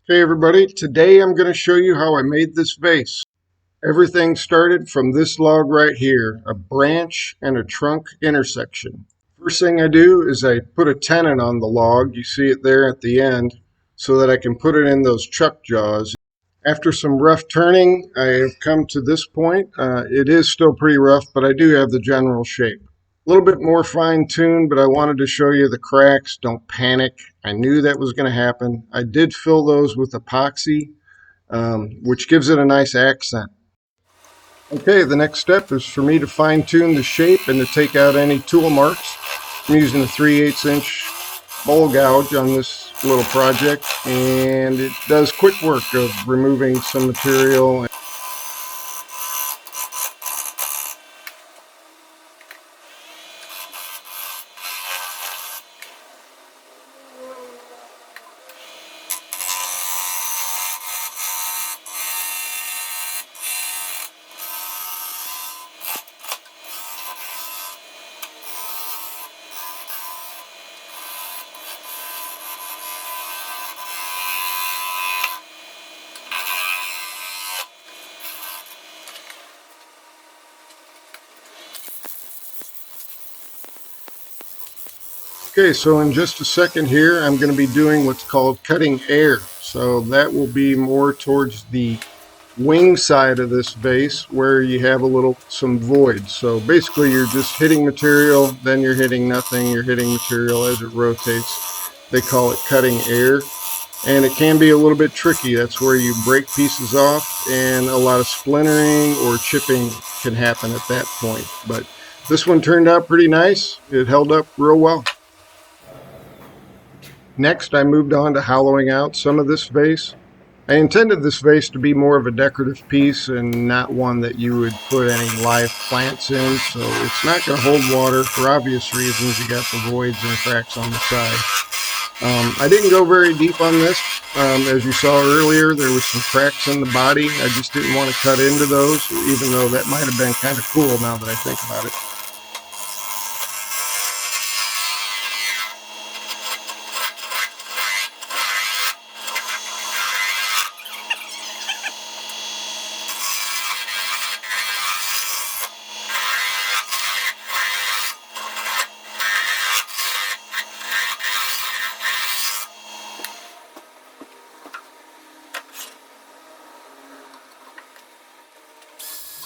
Hey everybody, today I'm going to show you how I made this vase. Everything started from this log right here, a branch and a trunk intersection. First thing I do is I put a tenon on the log, you see it there at the end, so that I can put it in those chuck jaws. After some rough turning, I have come to this point. It is still pretty rough, but I do have the general shape. A little bit more fine-tuned, but I wanted to show you the cracks. Don't panic. I knew that was going to happen. I did fill those with epoxy, which gives it a nice accent. Okay, the next step is for me to fine-tune the shape and to take out any tool marks. I'm using a 3/8 inch bowl gouge on this little project, and it does quick work of removing some material. Okay, so in just a second here, I'm going to be doing what's called cutting air. So that will be more towards the wing side of this vase where you have some voids. So basically you're just hitting material, then you're hitting nothing, you're hitting material as it rotates. They call it cutting air. And it can be a little bit tricky. That's where you break pieces off and a lot of splintering or chipping can happen at that point. But this one turned out pretty nice. It held up real well. Next, I moved on to hollowing out some of this vase. I intended this vase to be more of a decorative piece and not one that you would put any live plants in, so it's not going to hold water for obvious reasons. You got the voids and cracks on the side. I didn't go very deep on this. As you saw earlier, there was some cracks in the body. I just didn't want to cut into those, even though that might have been kind of cool now that I think about it.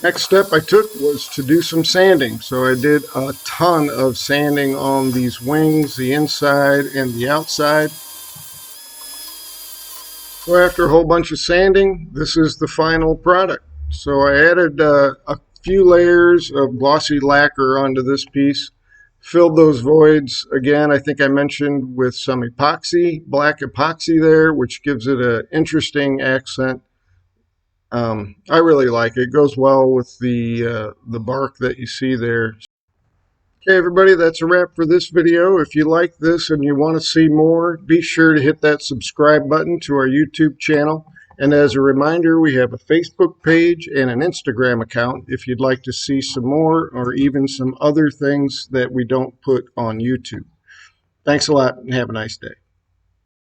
Next step I took was to do some sanding. So I did a ton of sanding on these wings, the inside and the outside. So after a whole bunch of sanding, this is the final product. So I added a few layers of glossy lacquer onto this piece, filled those voids again. I think I mentioned with some epoxy, black epoxy there, which gives it an interesting accent. I really like it. It goes well with the bark that you see there. Okay, everybody, that's a wrap for this video. If you like this and you want to see more, be sure to hit that subscribe button to our YouTube channel. And as a reminder, we have a Facebook page and an Instagram account if you'd like to see some more or even some other things that we don't put on YouTube. Thanks a lot and have a nice day.